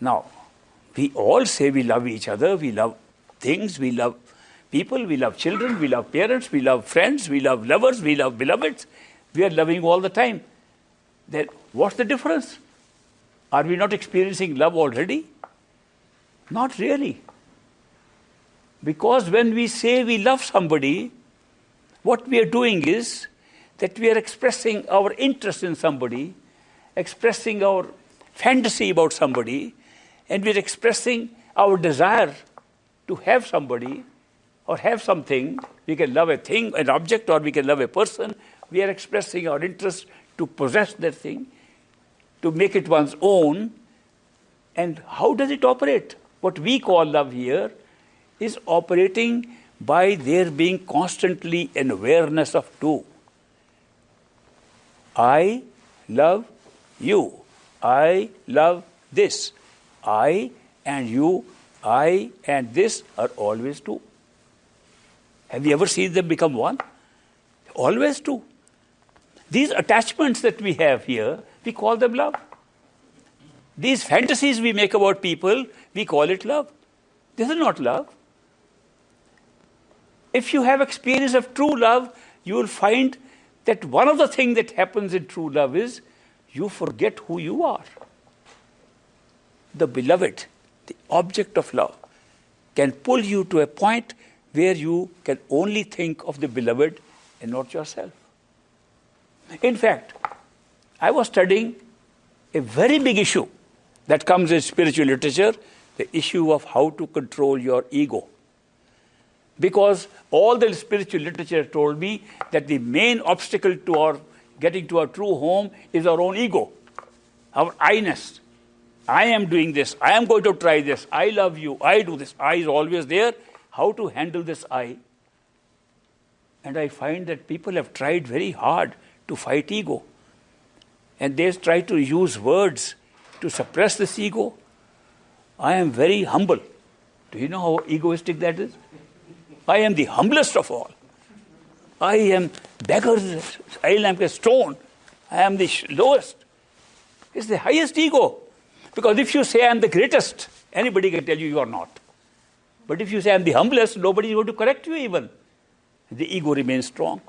Now, we all say we love each other, we love things, we love people, we love children, we love parents, we love friends, we love lovers, we love beloveds. We are loving all the time. Then what's the difference? Are we not experiencing love already? Not really. Because when we say we love somebody, what we are doing is that we are expressing our interest in somebody, expressing our fantasy about somebody, and we are expressing our desire to have somebody or have something. We can love a thing, an object, or we can love a person. We are expressing our interest to possess that thing, to make it one's own. And how does it operate? What we call love here is operating by there being constantly an awareness of two. I love you. I love this. I and you, I and this are always two. Have you ever seen them become one? Always two. These attachments that we have here, we call them love. These fantasies we make about people, we call it love. This is not love. If you have experience of true love, you will find that one of the things that happens in true love is you forget who you are. The beloved, the object of love, can pull you to a point where you can only think of the beloved and not yourself. In fact, I was studying a very big issue that comes in spiritual literature, the issue of how to control your ego. Because all the spiritual literature told me that the main obstacle to our getting to our true home is our own ego, our I-ness. I am doing this. I am going to try this. I love you. I do this. I is always there. How to handle this I? And I find that people have tried very hard to fight ego. And they try to use words to suppress this ego. I am very humble. Do you know how egoistic that is? I am the humblest of all. I am beggar. I am a stone. I am the lowest. It's the highest ego. Because if you say I am the greatest, anybody can tell you you are not. But if you say I am the humblest, nobody is going to correct you even. The ego remains strong.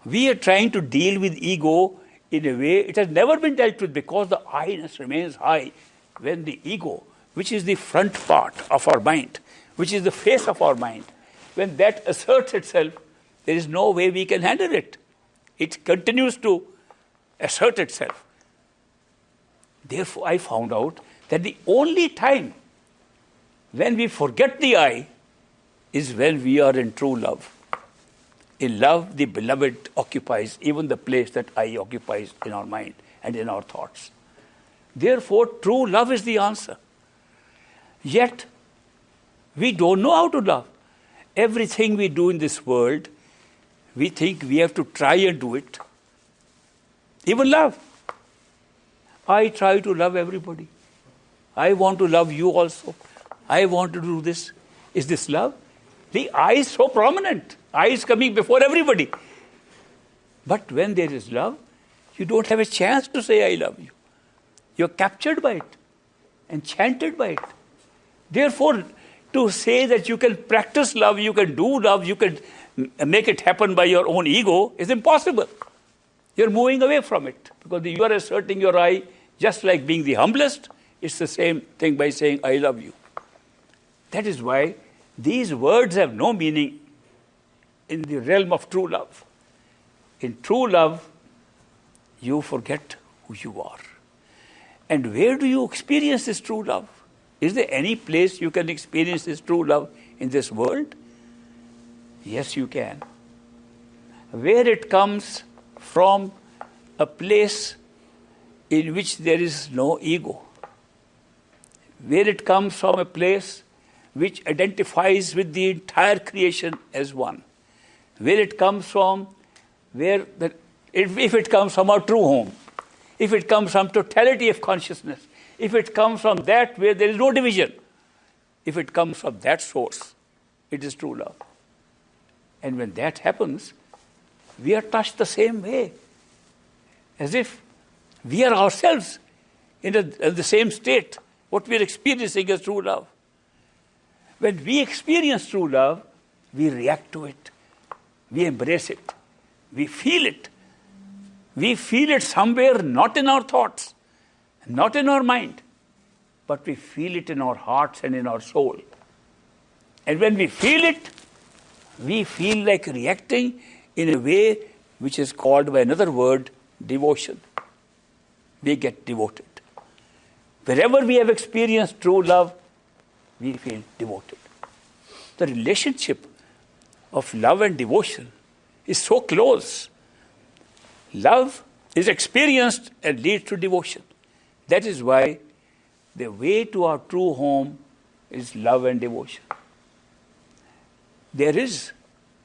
We are trying to deal with ego in a way it has never been dealt with because the I-ness remains high. When the ego, which is the front part of our mind, which is the face of our mind, when that asserts itself, there is no way we can handle it. It continues to assert itself. Therefore, I found out that the only time when we forget the I is when we are in true love. In love, the beloved occupies even the place that I occupies in our mind and in our thoughts. Therefore, true love is the answer. Yet, we don't know how to love. Everything we do in this world, we think we have to try and do it. Even love. I try to love everybody. I want to love you also. I want to do this. Is this love? The I is so prominent. I is coming before everybody. But when there is love, you don't have a chance to say I love you. You're captured by it, enchanted by it. Therefore, to say that you can practice love, you can do love, you can make it happen by your own ego is impossible. You're moving away from it because you are asserting your I, just like being the humblest. It's the same thing by saying I love you. That is why these words have no meaning in the realm of true love. In true love, you forget who you are. And where do you experience this true love? Is there any place you can experience this true love in this world? Yes, you can. Where it comes from a place in which there is no ego. Where it comes from a place which identifies with the entire creation as one. Where it comes from, if it comes from our true home, if it comes from totality of consciousness, if it comes from that where there is no division, if it comes from that source, it is true love. And when that happens, we are touched the same way, as if we are ourselves in the same state What we are experiencing is true love. When we experience true love, we react to it. We embrace it. We feel it. We feel it somewhere, not in our thoughts, not in our mind, but we feel it in our hearts and in our soul. And when we feel it, we feel like reacting in a way which is called by another word, devotion. We get devoted. Wherever we have experienced true love, we feel devoted. The relationship of love and devotion is so close. Love is experienced and leads to devotion. That is why the way to our true home is love and devotion. There is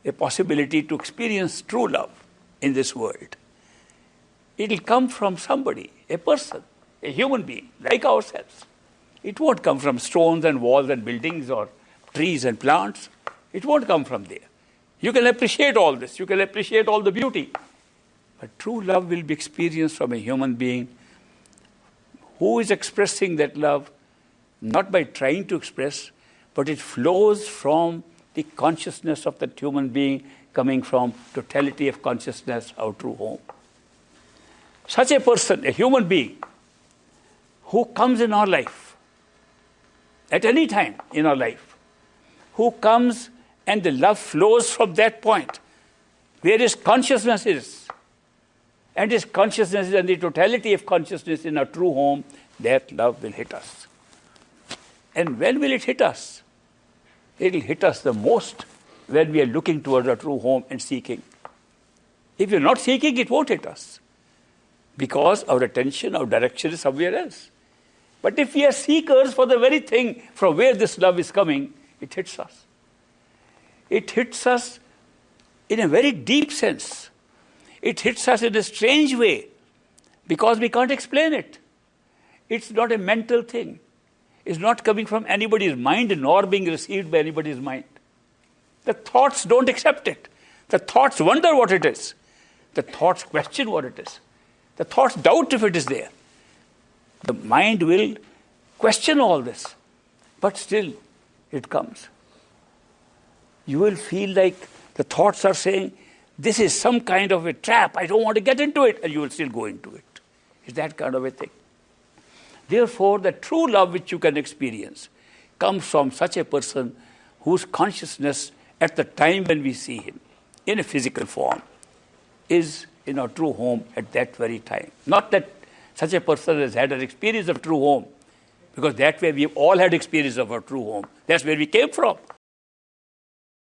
a possibility to experience true love in this world. It will come from somebody, a person, a human being, like ourselves. It won't come from stones and walls and buildings or trees and plants. It won't come from there. You can appreciate all this. You can appreciate all the beauty. But true love will be experienced from a human being who is expressing that love, not by trying to express, but it flows from the consciousness of that human being coming from totality of consciousness, our true home. Such a person, a human being, who comes in our life, at any time in our life, who comes and the love flows from that point, where his consciousness is, and his consciousness is and the totality of consciousness in our true home, that love will hit us. And when will it hit us? It will hit us the most when we are looking towards our true home and seeking. If you're not seeking, it won't hit us, because our attention, our direction is somewhere else. But if we are seekers for the very thing from where this love is coming, it hits us. It hits us in a very deep sense. It hits us in a strange way because we can't explain it. It's not a mental thing. It's not coming from anybody's mind nor being received by anybody's mind. The thoughts don't accept it. The thoughts wonder what it is. The thoughts question what it is. The thoughts doubt if it is there. The mind will question all this, but still it comes. You will feel like the thoughts are saying, this is some kind of a trap, I don't want to get into it, and you will still go into it. It's that kind of a thing. Therefore, the true love which you can experience comes from such a person whose consciousness at the time when we see him in a physical form is in our true home at that very time. Not that such a person has had an experience of true home, because that way we've all had experience of our true home. That's where we came from.